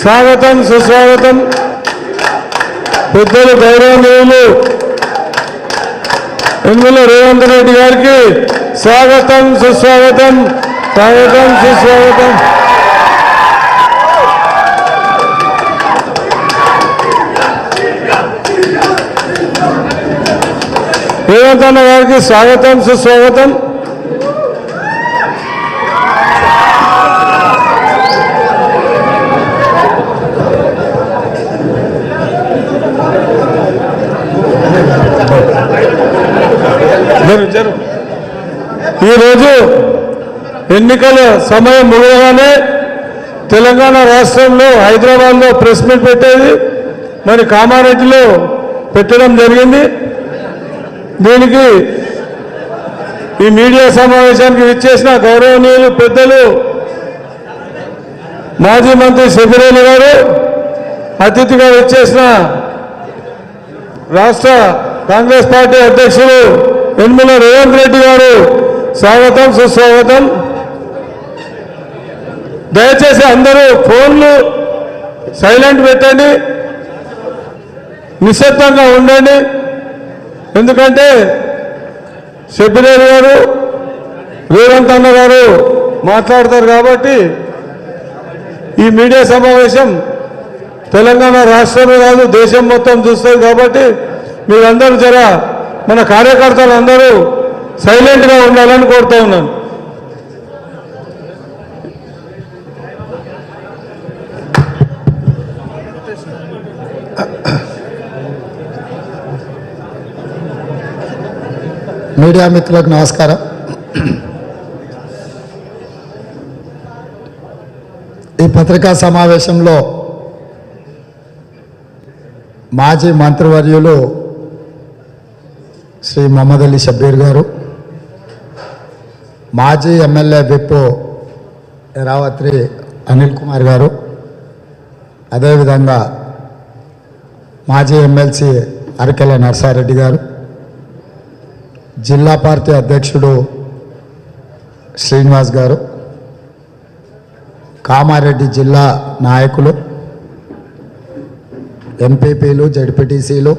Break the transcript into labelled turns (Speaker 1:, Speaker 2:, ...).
Speaker 1: స్వాగతం సుస్వాగతం. పెద్దలు గౌరవనీయులు యనమల రేవంత్ రెడ్డి గారికి స్వాగతం సుస్వాగతం. స్వాగతం సుస్వాగతం. రేవంత్ అన్న గారికి స్వాగతం సుస్వాగతం. ఈరోజు ఎన్నికల సమయం ముగియగానే తెలంగాణ రాష్ట్రంలో హైదరాబాద్లో ప్రెస్ మీట్ పెట్టేది మరి కామారెడ్డిలో పెట్టడం జరిగింది. దీనికి ఈ మీడియా సమావేశానికి విచ్చేసిన గౌరవనీయులు పెద్దలు మాజీ మంత్రి శబిరేలి గారు, అతిథిగా విచ్చేసిన రాష్ట్ర కాంగ్రెస్ పార్టీ అధ్యక్షులు యనమల రేవంత్ రెడ్డి గారు స్వాగతం సుస్వాగతం. దయచేసి అందరూ ఫోన్లు సైలెంట్ పెట్టండి, నిశ్శబ్దంగా ఉండండి. ఎందుకంటే శబిరేలి గారు రేవంత్ అన్న గారు మాట్లాడతారు కాబట్టి ఈ మీడియా సమావేశం తెలంగాణ రాష్ట్రమే కాదు దేశం మొత్తం చూస్తుంది కాబట్టి మీరందరూ జర మన కార్యకర్తలు అందరూ సైలెంట్గా ఉండాలని కోరుతా ఉన్నాను.
Speaker 2: మీడియా మిత్రులకు నమస్కారం. ఈ పత్రికా సమావేశంలో మాజీ మంత్రివర్యులు శ్రీ మొహమ్మద్ అలీ షబ్బీర్ గారు, మాజీ ఎమ్మెల్యే విప్ ఎరావత్రి అనిల్ కుమార్ గారు, అదేవిధంగా మాజీ ఎమ్మెల్సీ అరకెల నర్సారెడ్డి గారు, జిల్లా పార్టీ అధ్యక్షుడు శ్రీనివాస్ గారు, కామారెడ్డి జిల్లా నాయకులు, ఎంపీపీలు, జడ్పీటీసీలు,